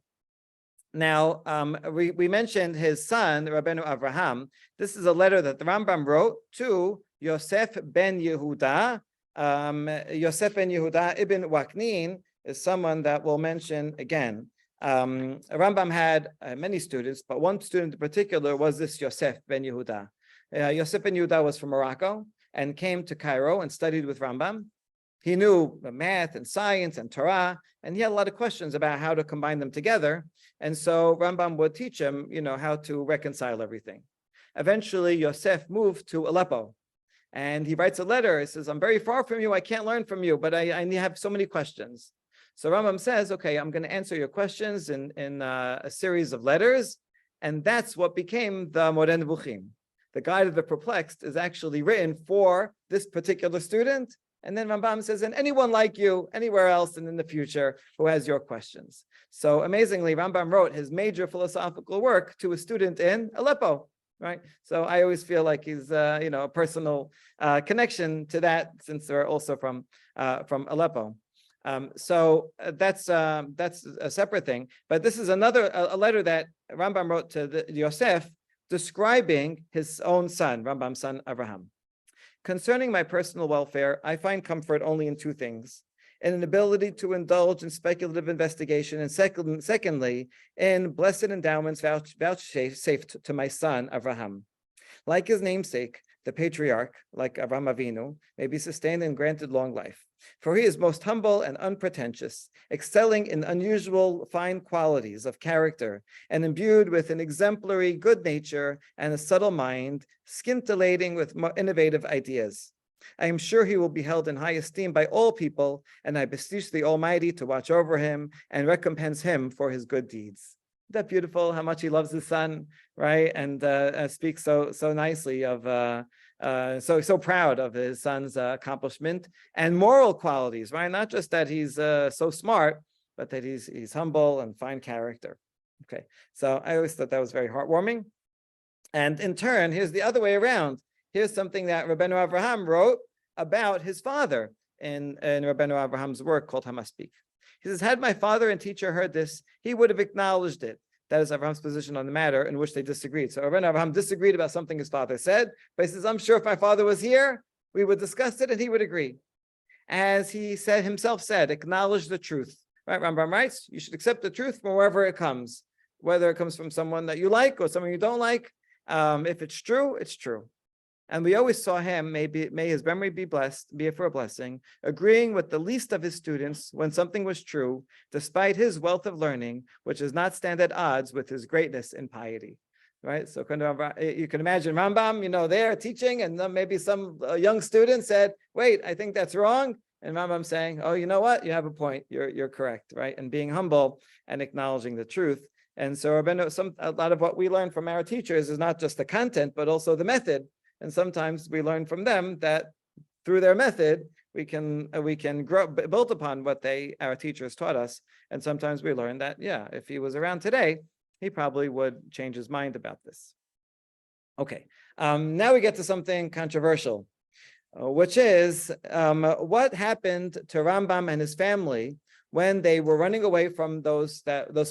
Now, we mentioned his son, Rabbeinu Avraham. This is a letter that the Rambam wrote to Yosef ben Yehuda. Yosef ben Yehuda ibn Waknin is someone that we'll mention again. Rambam had many students, but one student in particular was this Yosef ben Yehuda. Yosef ben Yehuda was from Morocco and came to Cairo and studied with Rambam. He knew math and science and Torah, and he had a lot of questions about how to combine them together. And so Rambam would teach him, how to reconcile everything. Eventually, Yosef moved to Aleppo, and he writes a letter. He says, "I'm very far from you. I can't learn from you, but I have so many questions." So Rambam says, "Okay, I'm going to answer your questions in a series of letters," and that's what became the Moreh Nevuchim. The Guide of the Perplexed is actually written for this particular student. And then Rambam says, and anyone like you, anywhere else and in the future, who has your questions. So amazingly, Rambam wrote his major philosophical work to a student in Aleppo, right? So I always feel like he's, a personal connection to that, since they're also from Aleppo. So that's a separate thing. But this is a letter that Rambam wrote to Yosef, describing his own son, Rambam's son Avraham. Concerning my personal welfare, I find comfort only in two things: in an ability to indulge in speculative investigation, and secondly, in blessed endowments vouchsafed to my son Avraham. Like his namesake, the patriarch, like Avraham Avinu, may be sustained and granted long life. For he is most humble and unpretentious, excelling in unusual fine qualities of character, and imbued with an exemplary good nature and a subtle mind, scintillating with innovative ideas. I am sure he will be held in high esteem by all people, and I beseech the Almighty to watch over him and recompense him for his good deeds. Isn't that beautiful? How much he loves his son, right? And speaks so nicely of so proud of his son's accomplishment and moral qualities, right? Not just that he's so smart, but that he's humble and fine character. Okay, so I always thought that was very heartwarming. And in turn, here's the other way around. Here's something that Rabbeinu Avraham wrote about his father in Rabbeinu Avraham's work called Hamaspik. He says, had my father and teacher heard this, he would have acknowledged it. That is Avraham's position on the matter in which they disagreed. So Rabbeinu Avraham disagreed about something his father said, but he says, I'm sure if my father was here, we would discuss it and he would agree. As he himself said, acknowledge the truth. Right? Rambam writes, you should accept the truth from wherever it comes, whether it comes from someone that you like or someone you don't like. If it's true, it's true. And we always saw him, may his memory be blessed, be it for a blessing, agreeing with the least of his students when something was true, despite his wealth of learning, which does not stand at odds with his greatness in piety. Right? So you can imagine Rambam, there teaching, and then maybe some young student said, wait, I think that's wrong. And Rambam saying, oh, you know what? You have a point. You're correct, right? And being humble and acknowledging the truth. And so a lot of what we learn from our teachers is not just the content, but also the method. And sometimes we learn from them that through their method, we can grow, build upon what our teachers taught us. And sometimes we learn that, if he was around today, he probably would change his mind about this. Okay, now we get to something controversial, which is what happened to Rambam and his family when they were running away from those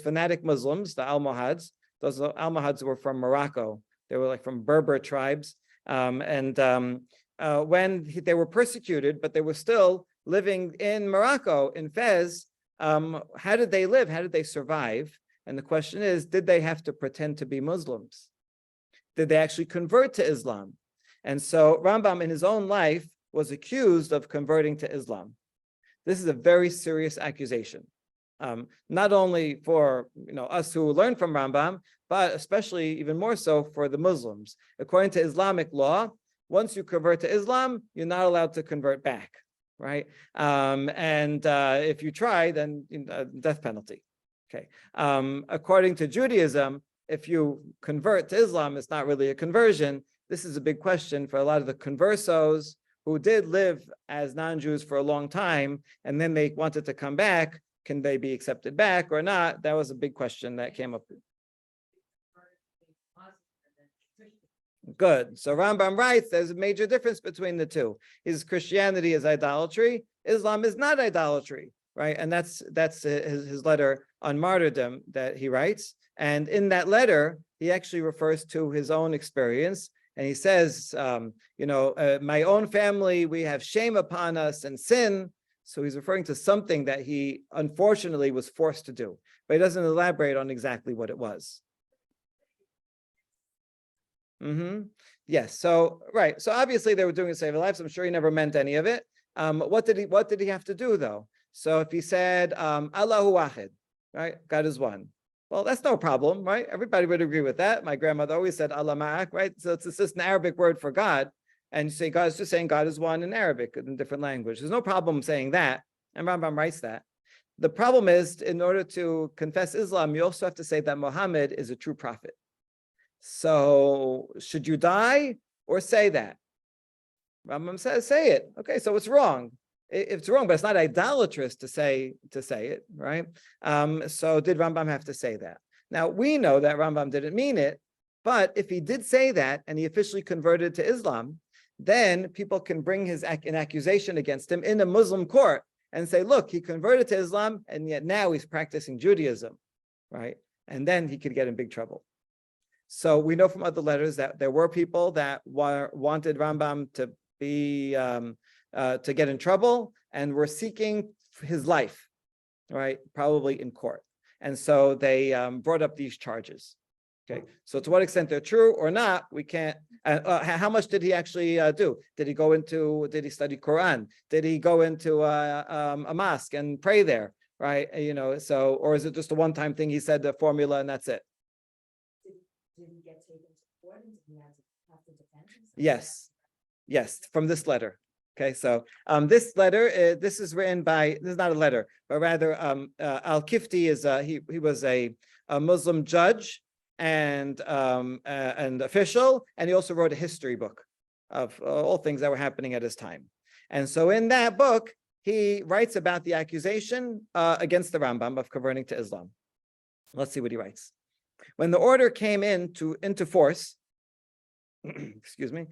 fanatic Muslims, the Almohads. Those Almohads were from Morocco. They were like from Berber tribes. When they were persecuted, but they were still living in Morocco, in Fez, how did they live? How did they survive? And the question is, did they have to pretend to be Muslims? Did they actually convert to Islam? And so Rambam in his own life was accused of converting to Islam. This is a very serious accusation, not only for us who learn from Rambam, but especially even more so for the Muslims. According to Islamic law, once you convert to Islam, you're not allowed to convert back, right? And if you try, then death penalty. Okay. According to Judaism, if you convert to Islam, it's not really a conversion. This is a big question for a lot of the conversos who did live as non-Jews for a long time, and then they wanted to come back. Can they be accepted back or not? That was a big question that came up. Good. So Rambam writes there's a major difference between the two. His Christianity is idolatry. Islam is not idolatry, right? And that's his letter on martyrdom that he writes. And in that letter, he actually refers to his own experience. And he says, my own family, we have shame upon us and sin. So he's referring to something that he unfortunately was forced to do. but he doesn't elaborate on exactly what it was. Yes. So right. So obviously they were doing a save life. So I'm sure he never meant any of it. What did he have to do though? So if he said Allahu Wahid, right? God is one. Well, that's no problem, right? Everybody would agree with that. My grandmother always said Allah Ma'ak, right? So it's just an Arabic word for God. And you say God is just saying God is one in Arabic in different language. There's no problem saying that. And Rambam writes that. The problem is, in order to confess Islam, you also have to say that Muhammad is a true prophet. So should you die or say that? Rambam says, say it. Okay, so it's wrong. It's wrong, but it's not idolatrous to say it, right? So did Rambam have to say that? Now, we know that Rambam didn't mean it, but if he did say that and he officially converted to Islam, then people can bring an accusation against him in a Muslim court and say, look, he converted to Islam, and yet now he's practicing Judaism, right? And then he could get in big trouble. So we know from other letters that there were people that wanted Rambam to be to get in trouble and were seeking his life, right? Probably in court. And so they brought up these charges. Okay, so to what extent they're true or not, we can't. How much did he actually do? Did he study Quran? Did he go into a mosque and pray there? Right? So, or is it just a one-time thing? He said the formula and that's it. Did he get taken to court and did he have to defend himself? Yes, from this letter. Okay, so this letter, this is written by, this is not a letter, but rather Al-Kifti is he was a Muslim judge and official, and he also wrote a history book of all things that were happening at his time. And so in that book, he writes about the accusation against the Rambam of converting to Islam. Let's see what he writes. When the order came into force, excuse me,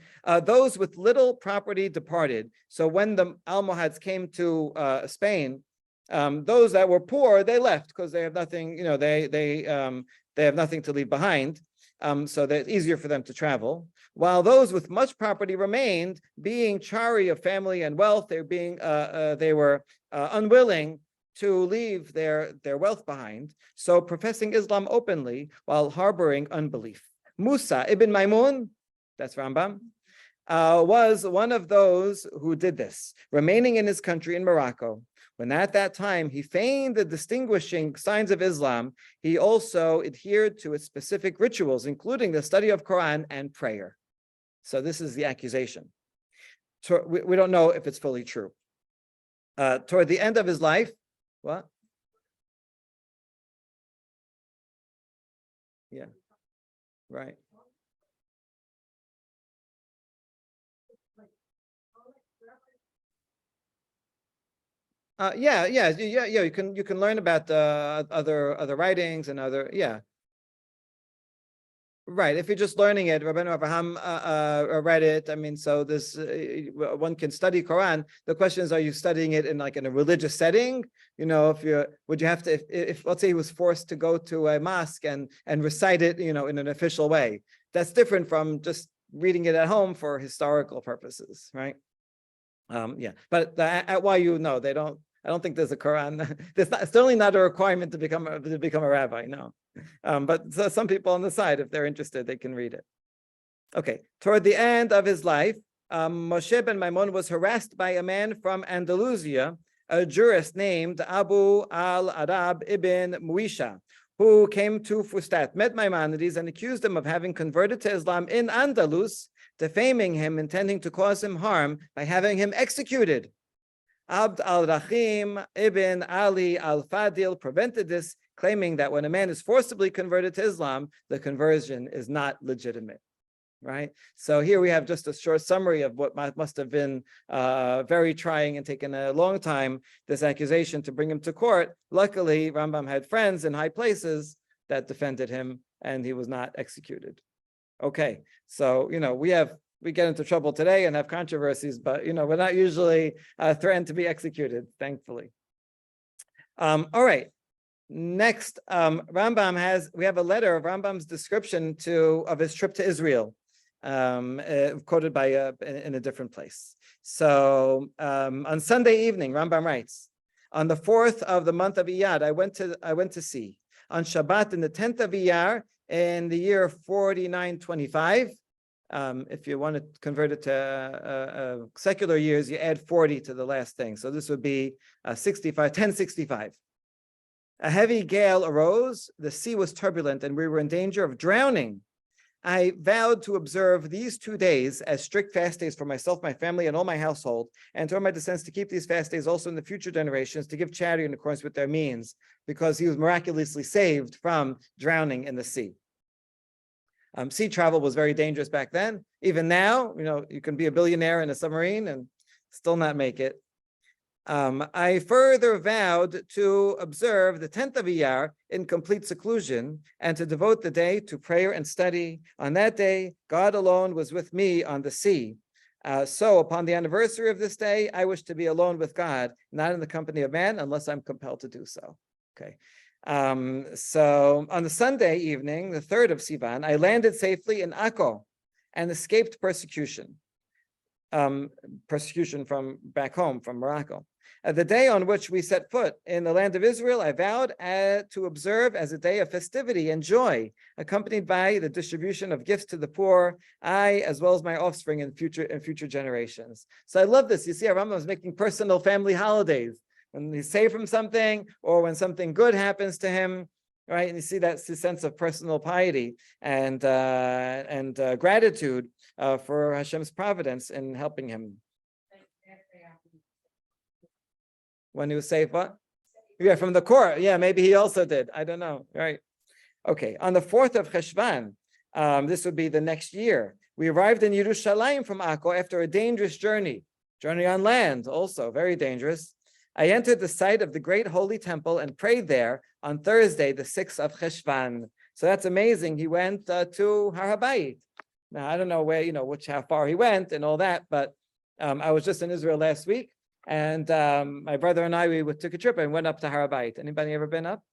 those with little property departed. So when the Almohads came to Spain, those that were poor, they left because they have nothing, they have nothing to leave behind. So that it's easier for them to travel. While those with much property remained, being chary of family and wealth, they were unwilling to leave their wealth behind. So professing Islam openly while harboring unbelief. Musa ibn Maimun, that's Rambam, was one of those who did this, remaining in his country in Morocco. When at that time he feigned the distinguishing signs of Islam, he also adhered to its specific rituals, including the study of Quran and prayer. So this is the accusation. We don't know if it's fully true. Toward the end of his life, what? Yeah, right. Yeah. You can learn about other writings and other right. If you're just learning it, Rabbeinu Abraham read it. I mean, so this one can study Quran. The question is, are you studying it in a religious setting? Would you have to if let's say he was forced to go to a mosque and recite it, in an official way? That's different from just reading it at home for historical purposes, right? But at YU, no, they don't. I don't think there's a Quran. It's certainly not a requirement to become a rabbi. No, but so some people on the side, if they're interested, they can read it. Okay. Toward the end of his life, Moshe ben Maimon was harassed by a man from Andalusia, a jurist named Abu al-Arab ibn Muisha, who came to Fustat, met Maimonides, and accused him of having converted to Islam in Andalus, defaming him, intending to cause him harm by having him executed. Abd al-Rahim ibn Ali al-Fadil prevented this, claiming that when a man is forcibly converted to Islam, the conversion is not legitimate, right? So here we have just a short summary of what must have been very trying and taken a long time, this accusation to bring him to court. Luckily, Rambam had friends in high places that defended him, and he was not executed. Okay, so, we get into trouble today and have controversies, but we're not usually threatened to be executed, thankfully. All right. Next, we have a letter of Rambam's description of his trip to Israel, quoted by in a different place. So on Sunday evening, Rambam writes, on the 4th of the month of Iyad, I went to sea. on Shabbat in the 10th of Iyar in the year 4925. If you want to convert it to secular years, you add 40 to the last thing. So this would be 1065. A heavy gale arose, the sea was turbulent, and we were in danger of drowning. I vowed to observe these 2 days as strict fast days for myself, my family, and all my household, and told my descendants to keep these fast days also in the future generations, to give charity in accordance with their means, because he was miraculously saved from drowning in the sea. Sea travel was very dangerous back then. Even now, you can be a billionaire in a submarine and still not make it. I further vowed to observe the 10th of Iyar in complete seclusion and to devote the day to prayer and study. On that day, God alone was with me on the sea. So upon the anniversary of this day, I wish to be alone with God, not in the company of man, unless I'm compelled to do so. Okay. So on the Sunday evening, the 3rd of Sivan, I landed safely in Akko and escaped persecution. Persecution from back home, from Morocco. The day on which we set foot in the land of Israel, I vowed to observe as a day of festivity and joy, accompanied by the distribution of gifts to the poor, I, as well as my offspring in future generations. So I love this. You see, our Rambam is making personal family holidays. When he's saved from something, or when something good happens to him, right? And you see that's his sense of personal piety and gratitude for Hashem's providence in helping him. When he was saved, what? Yeah, from the court. Yeah, maybe he also did. I don't know. Right. Okay. On the 4th of Cheshvan, this would be the next year, we arrived in Yerushalayim from Akko after a dangerous journey on land, also very dangerous. I entered the site of the great holy temple and prayed there on Thursday, the 6th of Cheshvan. So that's amazing. He went to Har HaBayit. Now, I don't know where, how far he went and all that, but I was just in Israel last week. And my brother and I, we took a trip and went up to Har HaBayit. Anybody ever been up?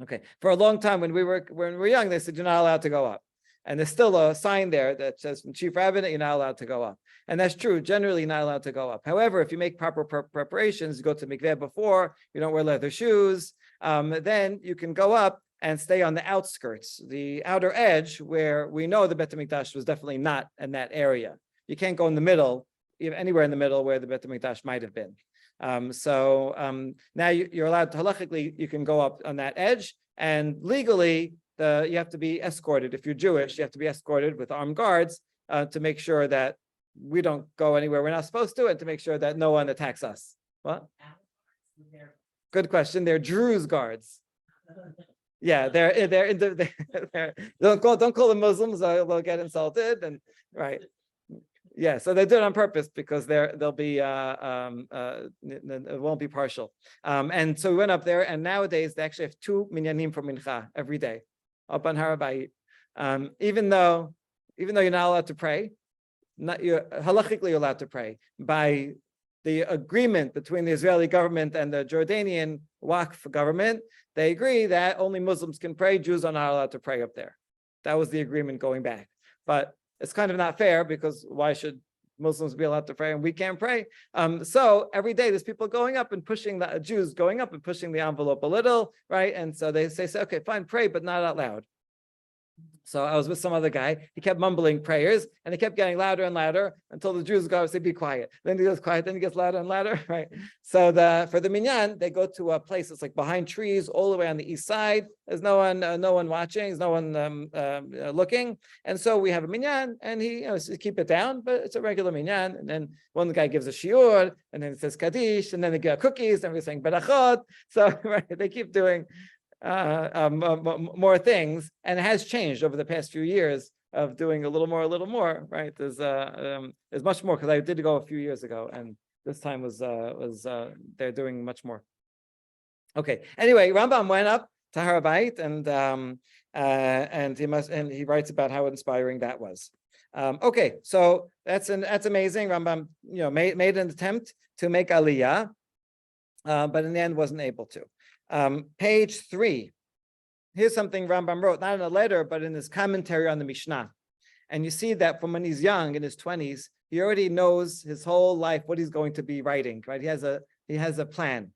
Okay. For a long time, when we were young, they said you're not allowed to go up. And there's still a sign there that says from Chief Rabbinate, you're not allowed to go up. And that's true. Generally, you're not allowed to go up. However, if you make proper preparations, you go to mikveh before, you don't wear leather shoes, then you can go up and stay on the outskirts, the outer edge, where we know the Beit HaMikdash was definitely not in that area. You can't go in the middle, anywhere in the middle where the Beit HaMikdash might have been. Now you're allowed to, halachically, you can go up on that edge, and legally, you have to be escorted. If you're Jewish, you have to be escorted with armed guards to make sure that we don't go anywhere we're not supposed to, and to make sure that no one attacks us. What? Good question. They're Druze guards. Yeah, don't call them Muslims; they'll get insulted. And right, yeah. So they do it on purpose because they'll be it won't be partial. And so we went up there, and nowadays they actually have 2 minyanim for mincha every day up on Har HaBayit. Even though you're not allowed to pray, halachically you're allowed to pray by the agreement between the Israeli government and the Jordanian Waqf government. They agree that only Muslims can pray. Jews are not allowed to pray up there. That was the agreement going back. But it's kind of not fair, because why should Muslims be allowed to pray and we can't pray? So every day there's people going up and pushing the Jews going up and pushing the envelope a little, right? And so they say, okay, fine, pray, but not out loud. So I was with some other guy. He kept mumbling prayers, and it kept getting louder and louder until the Jews go and say, "Be quiet." Then he goes quiet. Then he gets louder and louder. Right. So for the minyan, they go to a place that's like behind trees, all the way on the east side. There's no one watching. There's no one looking. And so we have a minyan, and he says, keep it down, but it's a regular minyan. And then one guy gives a shiur, and then it says kaddish, and then they get cookies, and we're saying berachot. So right, they keep doing more things, and it has changed over the past few years of doing a little more, right? There's much more, because I did go a few years ago, and this time was they're doing much more. Okay. Anyway, Rambam went up to Har HaBayit, and he writes about how inspiring that was. Okay, so that's amazing. Rambam, made an attempt to make Aliyah, but in the end wasn't able to. Page 3. Here's something Rambam wrote, not in a letter, but in his commentary on the Mishnah. And you see that from when he's young, in his 20s, he already knows his whole life what he's going to be writing, right? He has a plan.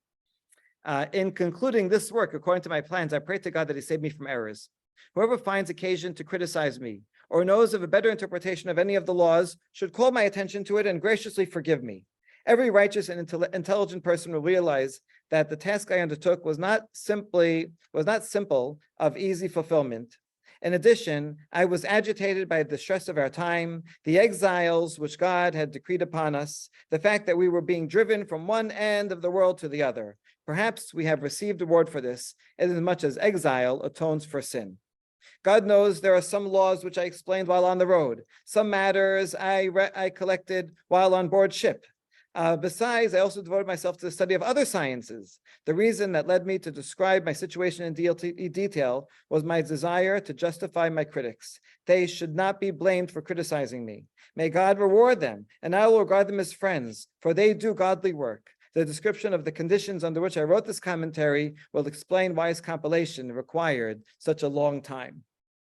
In concluding this work according to my plans, I pray to God that he save me from errors. Whoever finds occasion to criticize me or knows of a better interpretation of any of the laws should call my attention to it and graciously forgive me. Every righteous and intelligent person will realize that the task I undertook was not simple of easy fulfillment. In addition, I was agitated by the stress of our time, the exiles which God had decreed upon us, the fact that we were being driven from one end of the world to the other. Perhaps we have received a reward for this, inasmuch as exile atones for sin. God knows there are some laws which I explained while on the road. Some matters I collected while on board ship. Besides, I also devoted myself to the study of other sciences. The reason that led me to describe my situation in detail was my desire to justify my critics. They should not be blamed for criticizing me. May God reward them, and I will regard them as friends, for they do godly work. The description of the conditions under which I wrote this commentary will explain why its compilation required such a long time.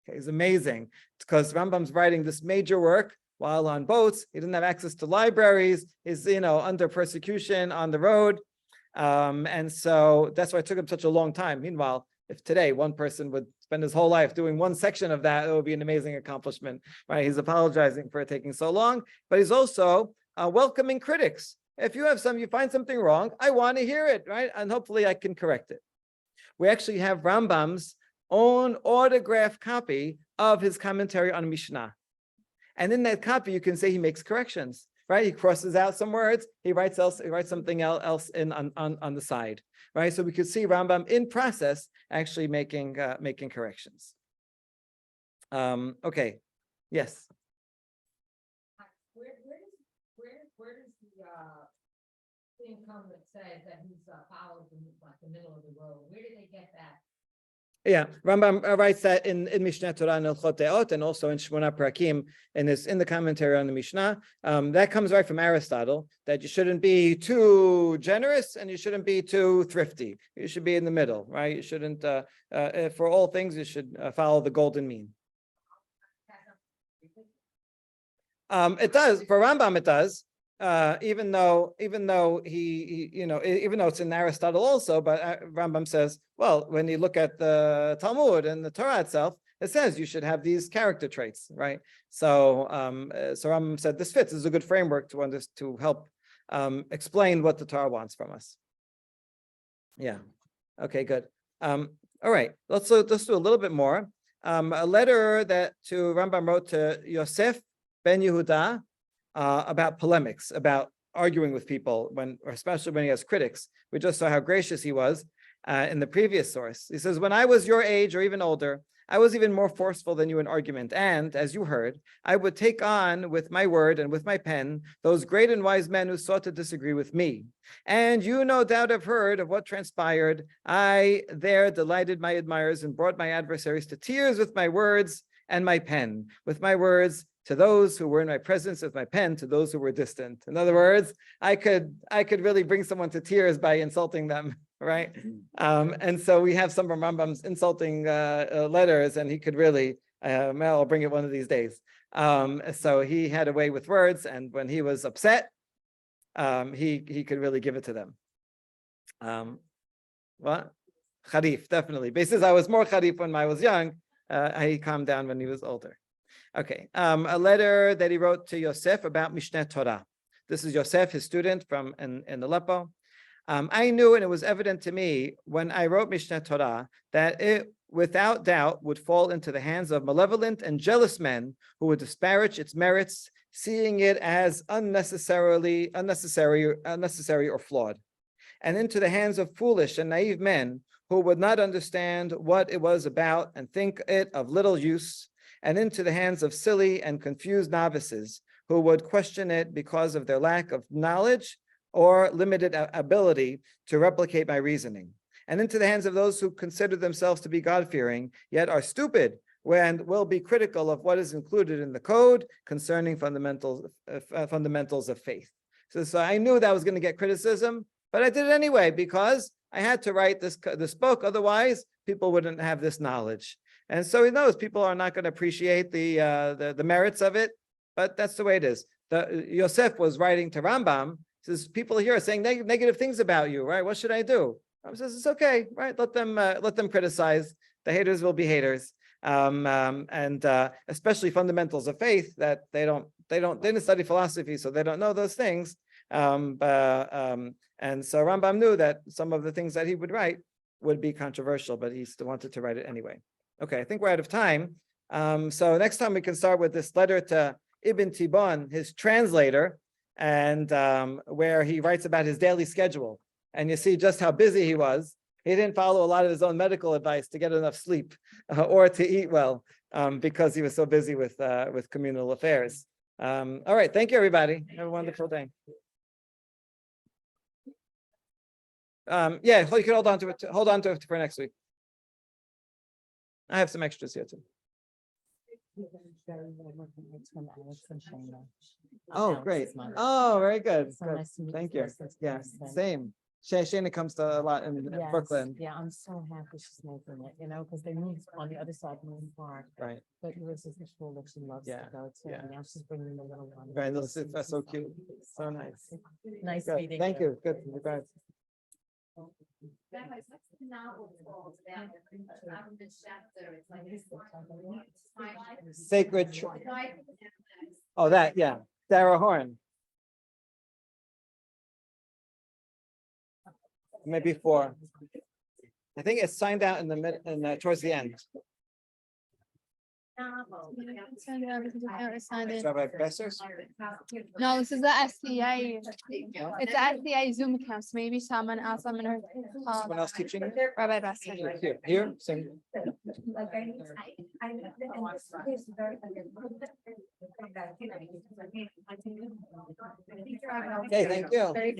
Okay, it's amazing, because Rambam's writing this major work while on boats. He didn't have access to libraries. He's, under persecution on the road. And so that's why it took him such a long time. Meanwhile, if today one person would spend his whole life doing one section of that, it would be an amazing accomplishment, right? He's apologizing for it taking so long, but he's also welcoming critics. If you find something wrong, I want to hear it, right? And hopefully I can correct it. We actually have Rambam's own autographed copy of his commentary on Mishnah. And in that copy, you can say he makes corrections, right? He crosses out some words, he writes something else in on the side, right? So we could see Rambam in process actually making corrections. Okay, yes. Where does the thing come that says that he's followed the middle of the road? Where did they get that? Yeah, Rambam writes that in Mishnah Torah and Hilchot Deot, and also in Shmona Parakim, in the commentary on the Mishnah. That comes right from Aristotle, that you shouldn't be too generous and you shouldn't be too thrifty. You should be in the middle, right? You shouldn't, for all things, you should follow the golden mean. It does, for Rambam it does. Even though it's in Aristotle also, but Rambam says, well, when you look at the Talmud and the Torah itself, it says you should have these character traits, right? So, Rambam said this fits. This is a good framework to help explain what the Torah wants from us. Yeah. Okay. Good. All right. Let's do a little bit more. A letter that Rambam wrote to Yosef ben Yehuda. About polemics, about arguing with people, especially when he has critics. We just saw how gracious he was in the previous source. He says, when I was your age or even older, I was even more forceful than you in argument. And as you heard, I would take on with my word and with my pen those great and wise men who sought to disagree with me. And you no doubt have heard of what transpired. I there delighted my admirers and brought my adversaries to tears with my words and my pen, with my words to those who were in my presence, with my pen to those who were distant. In other words, I could really bring someone to tears by insulting them, right? And so we have some of Rambam's insulting letters, and he could really, I'll bring it one of these days. So he had a way with words, and when he was upset, he could really give it to them. What? Charif, definitely. Basis, I was more charif when I was young. He calmed down when he was older. Okay, a letter that he wrote to Yosef about Mishneh Torah. This is Yosef, his student in Aleppo. I knew, and it was evident to me when I wrote Mishneh Torah, that it without doubt would fall into the hands of malevolent and jealous men who would disparage its merits, seeing it as unnecessary or flawed, and into the hands of foolish and naive men who would not understand what it was about and think it of little use, and into the hands of silly and confused novices who would question it because of their lack of knowledge or limited ability to replicate my reasoning, and into the hands of those who consider themselves to be God-fearing, yet are stupid and will be critical of what is included in the code concerning fundamentals of faith. So I knew that I was going to get criticism, but I did it anyway because I had to write this book. Otherwise, people wouldn't have this knowledge. And so he knows people are not going to appreciate the merits of it, but that's the way it is. Yosef was writing to Rambam. He says, people here are saying negative things about you, right? What should I do? Rambam says it's okay, right? Let them criticize. The haters will be haters. And especially fundamentals of faith that they didn't study philosophy, so they don't know those things. And so Rambam knew that some of the things that he would write would be controversial, but he still wanted to write it anyway. Okay, I think we're out of time. So next time we can start with this letter to Ibn Tibbon, his translator, and where he writes about his daily schedule. And you see just how busy he was. He didn't follow a lot of his own medical advice to get enough sleep or to eat well because he was so busy with communal affairs. All right, thank you, everybody. Have a wonderful day. Yeah, you can hold on to it. Hold on to it for next week. I have some extras here too. Oh, great. Oh, very good. Good. Thank you. Yeah, same. Shana comes to a lot in Brooklyn. Yeah, I'm so happy she's making it, because they moved on the other side of Moon Park. Right. But yours is the school that she loves to go to. Yeah. And now she's bringing the little one. Right, that's so cute. So nice. Nice Good. meeting Thank you. Good. Congrats. Rabbi, what's the novel called? About the chapter, it's like it's Sacred. Oh, that, yeah. Sarah Horn. Maybe 4. I think it's signed out in the mid and towards the end. Rabbi Besser's? No, this is the SCA. It's the SCA Zoom account. So maybe someone else. I'm gonna Someone else teaching you? Rabbi Besser. Here, same. Okay, thank you.